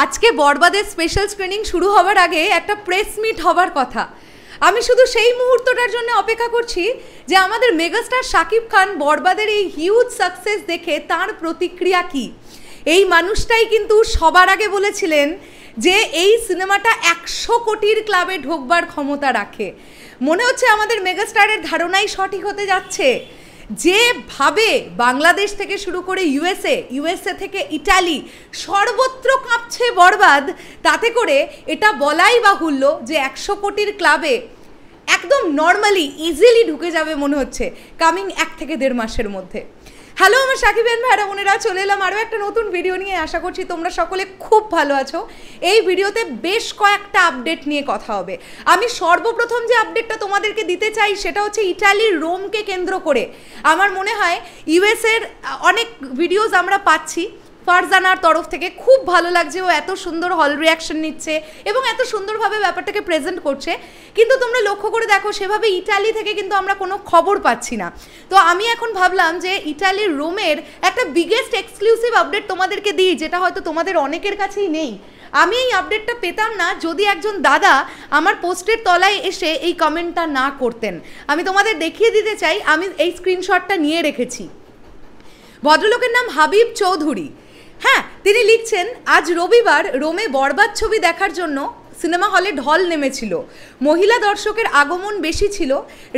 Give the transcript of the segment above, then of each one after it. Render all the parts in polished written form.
আজকে বরবাদের special screening শুরু হবার আগে একটা প্রেস মিট হবার কথা। আমি শুধু সেই মুহূর্তটার জন্য অপেক্ষা করছি যে আমাদের মেগাস্টার শাকিব খান বরবাদের এই হিউজ সাকসেস দেখে তার প্রতিক্রিয়া কি। এই মানুষটাই কিন্তু সবার আগে বলেছিলেন যে এই সিনেমাটা 100 কোটির ক্লাবে ঢোকবার ক্ষমতা রাখে। মনে হচ্ছে আমাদের মেগাস্টারের ধারণাই সঠিক হতে যাচ্ছে। যেভাবে বাংলাদেশ থেকে শুরু করে ইউএসএ থেকে ইটালি সর্বত্র কাঁপছে বরবাদ, তাতে করে এটা বলাই বাহুল্য যে 100 কোটির ক্লাবে একদম নর্মালি ইজিলি ঢুকে যাবে মনে হচ্ছে কামিং 1 থেকে 1.5 মাসের মধ্যে। হ্যালো আমার সাকিবেন ভাইরা বোনেরা, চলে এলাম আরও একটা নতুন ভিডিও নিয়ে। আশা করছি তোমরা সকলে খুব ভালো আছো। এই ভিডিওতে বেশ কয়েকটা আপডেট নিয়ে কথা হবে। আমি সর্বপ্রথম যে আপডেটটা তোমাদেরকে দিতে চাই সেটা হচ্ছে ইটালির রোমকে কেন্দ্র করে। আমার মনে হয় ইউএসের অনেক ভিডিওস আমরা পাচ্ছি ফারজানার তরফ থেকে, খুব ভালো লাগছে। ও এত সুন্দর হল রিয়াকশন নিচ্ছে এবং এত সুন্দরভাবে ব্যাপারটাকে প্রেজেন্ট করছে, কিন্তু তোমরা লক্ষ্য করে দেখো সেভাবে ইটালি থেকে কিন্তু আমরা কোনো খবর পাচ্ছি না। তো আমি এখন ভাবলাম যে ইটালির রোমের একটা বিগেস্ট এক্সক্লুসিভ আপডেট তোমাদেরকে দিই, যেটা হয়তো তোমাদের অনেকের কাছেই নেই। আমি এই আপডেটটা পেতাম না যদি একজন দাদা আমার পোস্টের তলায় এসে এই কমেন্টটা না করতেন। আমি তোমাদের দেখিয়ে দিতে চাই, আমি এই স্ক্রিনশটটা নিয়ে রেখেছি। ভদ্রলোকের নাম হাবিব চৌধুরী। হ্যাঁ, তিনি লিখছেন, আজ রবিবার রোমে বরবাদ ছবি দেখার জন্য সিনেমা হলে ঢল নেমেছিল। মহিলা দর্শকের আগমন বেশি ছিল।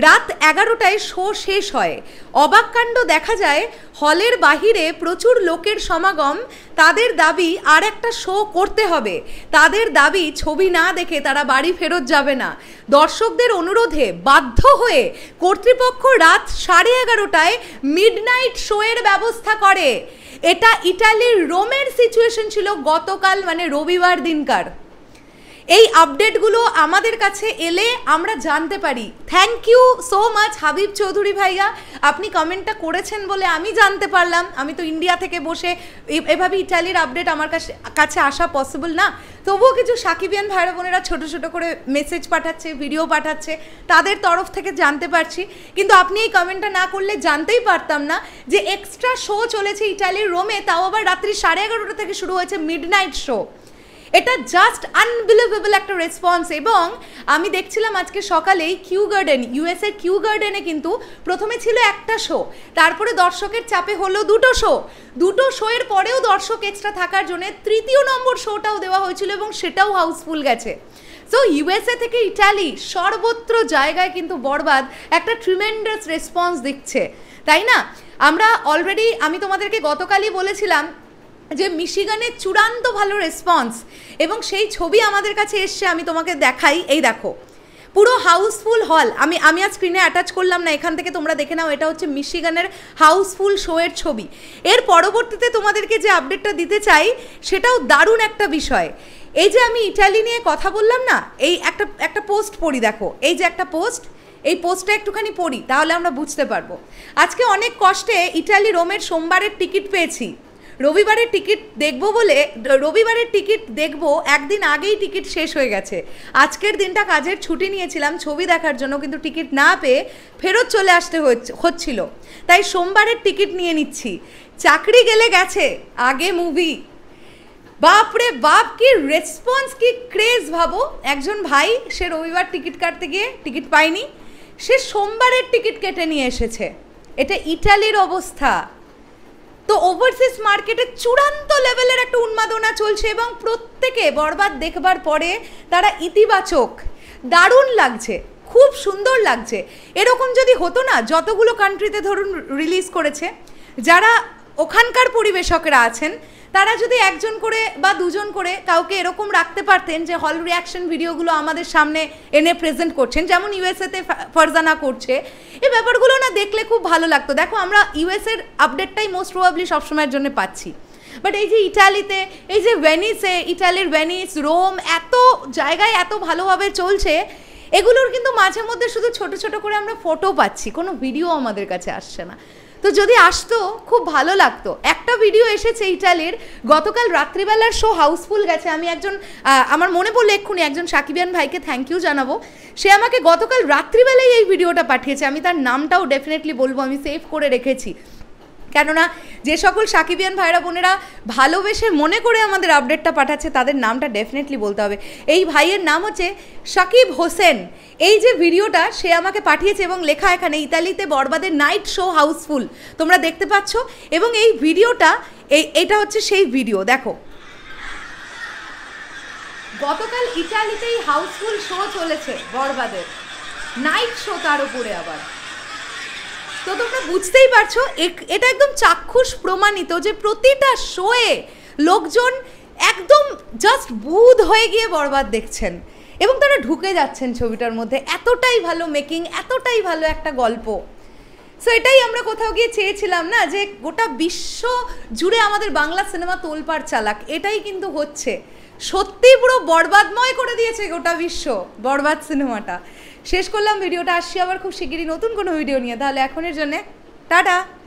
রাত 11টায় শো শেষ হয়। অবাক কাণ্ড দেখা যায়, হলের বাহিরে প্রচুর লোকের সমাগম। তাদের দাবি আর একটা শো করতে হবে। তাদের দাবি ছবি না দেখে তারা বাড়ি ফেরত যাবে না। দর্শকদের অনুরোধে বাধ্য হয়ে কর্তৃপক্ষ রাত 11:30টায় মিডনাইট শোয়ের ব্যবস্থা করে। এটা ইটালির রোমের সিচুয়েশন ছিল গতকাল, মানে রবিবার দিনকার। এই আপডেটগুলো আমাদের কাছে এলে আমরা জানতে পারি। Thank you so much Habib Chowdhury ভাইয়া, আপনি কমেন্টটা করেছেন বলে আমি জানতে পারলাম। আমি তো ইন্ডিয়া থেকে বসে এভাবে ইটালির আপডেট আমার কাছে আসা পসিবল না। তবুও কিছু সাকিবিয়ান ভাইরা বোনেরা ছোটো ছোটো করে মেসেজ পাঠাচ্ছে, ভিডিও পাঠাচ্ছে, তাদের তরফ থেকে জানতে পারছি। কিন্তু আপনি এই কমেন্টটা না করলে জানতেই পারতাম না যে এক্সট্রা শো চলেছে ইটালির রোমে, তাও আবার রাত্রি 11:30 থেকে শুরু হয়েছে মিডনাইট শো। এটা জাস্ট আনবিলিভেবল একটা রেসপন্স। এবং আমি দেখছিলাম আজকে সকালেই কিউ গার্ডেন, ইউএসএর কিউ গার্ডেনে কিন্তু প্রথমে ছিল একটা শো, তারপরে দর্শকের চাপে হলো দুটো শোয়ের পরেও দর্শক এক্সট্রা থাকার জন্য 3য় নম্বর শোটাও দেওয়া হয়েছিল এবং সেটাও হাউসফুল গেছে। সো ইউএসএ থেকে ইটালি সর্বত্র জায়গায় কিন্তু বরবাদ একটা ট্রিমেন্ডাস রেসপন্স দিচ্ছে, তাই না? আমরা অলরেডি, আমি তোমাদেরকে গতকালই বলেছিলাম যে মিশিগানের চূড়ান্ত ভালো রেসপন্স, এবং সেই ছবি আমাদের কাছে এসছে। আমি তোমাকে দেখাই, এই দেখো পুরো হাউসফুল হল। আমি আজ স্ক্রিনে অ্যাটাচ করলাম না, এখান থেকে তোমরা দেখে নাও। এটা হচ্ছে মিশিগানের হাউসফুল শোয়ের ছবি। এর পরবর্তীতে তোমাদেরকে যে আপডেটটা দিতে চাই সেটাও দারুণ একটা বিষয়। এই যে আমি ইটালি নিয়ে কথা বললাম না, এই একটা পোস্ট পড়ি, দেখো এই যে একটা পোস্ট, এই পোস্টটা একটুখানি পড়ি তাহলে আমরা বুঝতে পারবো। আজকে অনেক কষ্টে ইটালি রোমের সোমবারের টিকিট পেয়েছি। রবিবারের টিকিট দেখবো একদিন আগেই টিকিট শেষ হয়ে গেছে। আজকের দিনটা কাজের ছুটি নিয়েছিলাম ছবি দেখার জন্য, কিন্তু টিকিট না পেয়ে ফেরত চলে আসতে হচ্ছিল, তাই সোমবারের টিকিট নিয়ে নিচ্ছি। চাকরি গেছে, আগে মুভি। বাপরে বাপ, কি রেসপন্স, কি ক্রেজ! ভাবো, একজন ভাই সে রবিবার টিকিট কাটতে গিয়ে টিকিট পায়নি, সে সোমবারের টিকিট কেটে নিয়ে এসেছে। এটা ইটালির অবস্থা। তো ওভারসিজ মার্কেটে চূড়ান্ত লেভেলের একটা উন্মাদনা চলছে এবং প্রত্যেকে বরবাদ দেখবার পরে তারা ইতিবাচক, দারুণ লাগছে, খুব সুন্দর লাগছে। এরকম যদি হতো না, যতগুলো কান্ট্রিতে ধরুন রিলিজ করেছে, যারা ওখানকার পরিবেশকরা আছেন তারা যদি একজন করে বা দুজন করে কাউকে এরকম রাখতে পারতেন যে হল রিয়াকশন ভিডিওগুলো আমাদের সামনে এনে প্রেজেন্ট করছেন, যেমন ইউএসএতে ফারজানা করছে, এই ব্যাপারগুলো না দেখলে খুব ভালো লাগতো। দেখো, আমরা ইউএসএর আপডেটটাই মোস্ট প্রবাবলি সবসময়ের জন্য পাচ্ছি, বাট এই যে ইটালিতে, এই যে ভেনিসে, ইটালির ভেনিস, রোম, এত জায়গায় এত ভালোভাবে চলছে, এগুলোর কিন্তু মাঝে মধ্যে শুধু ছোট ছোট করে আমরা ফটো পাচ্ছি, কোনো ভিডিও আমাদের কাছে আসছে না। তো যদি আসতো খুব ভালো লাগতো। একটা ভিডিও এসেছে ইটালির, গতকাল রাত্রিবেলার শো হাউসফুল গেছে। আমি আমার মনে পড়লো এক্ষুনি একজন সাকিবিয়ান ভাইকে থ্যাংক ইউ জানাবো। সে আমাকে গতকাল রাত্রিবেলায় এই ভিডিওটা পাঠিয়েছে। আমি তার নামটাও ডেফিনেটলি বলবো, আমি সেভ করে রেখেছি। কেননা যে সকল সাকিবিয়ান ভাইরা বোনেরা ভালোবেসে মনে করে আমাদের আপডেটটা পাঠাচ্ছে তাদের নামটা ডেফিনেটলি বলতে হবে। এই ভাইয়ের নাম হচ্ছে সাকিব হোসেন। এই যে ভিডিওটা সে আমাকে পাঠিয়েছে এবং লেখা এখানে ইতালিতে বরবাদের নাইট শো হাউসফুল, তোমরা দেখতে পাচ্ছ। এবং এই ভিডিওটা এটা হচ্ছে সেই ভিডিও, দেখো গতকাল ইতালিতেই হাউসফুল শো চলেছে বরবাদের, নাইট শো তার উপরে আবার। তো তোমরা বুঝতেই পারছো এটা একদম চাক্ষুষ প্রমাণিত যে প্রতিটা শোয়ে লোকজন একদম জাস্ট বুধ হয়ে গিয়ে বরবাদ দেখছেন এবং তারা ঢুকে যাচ্ছেন ছবিটার মধ্যে। এতটাই ভালো মেকিং, এতটাই ভালো একটা গল্প। সো এটাই আমরা কোথাও গিয়ে চেয়েছিলাম না, যে গোটা বিশ্ব জুড়ে আমাদের বাংলা সিনেমা তোলপাড় চালাক। এটাই কিন্তু হচ্ছে, সত্যি পুরো বরবাদময় করে দিয়েছে গোটা বিশ্ব বরবাদ সিনেমাটা। শেষ করলাম ভিডিওটা, আসছি আবার খুব শিগগিরই নতুন কোনো ভিডিও নিয়ে। তাহলে এখনের জন্যে টাটা।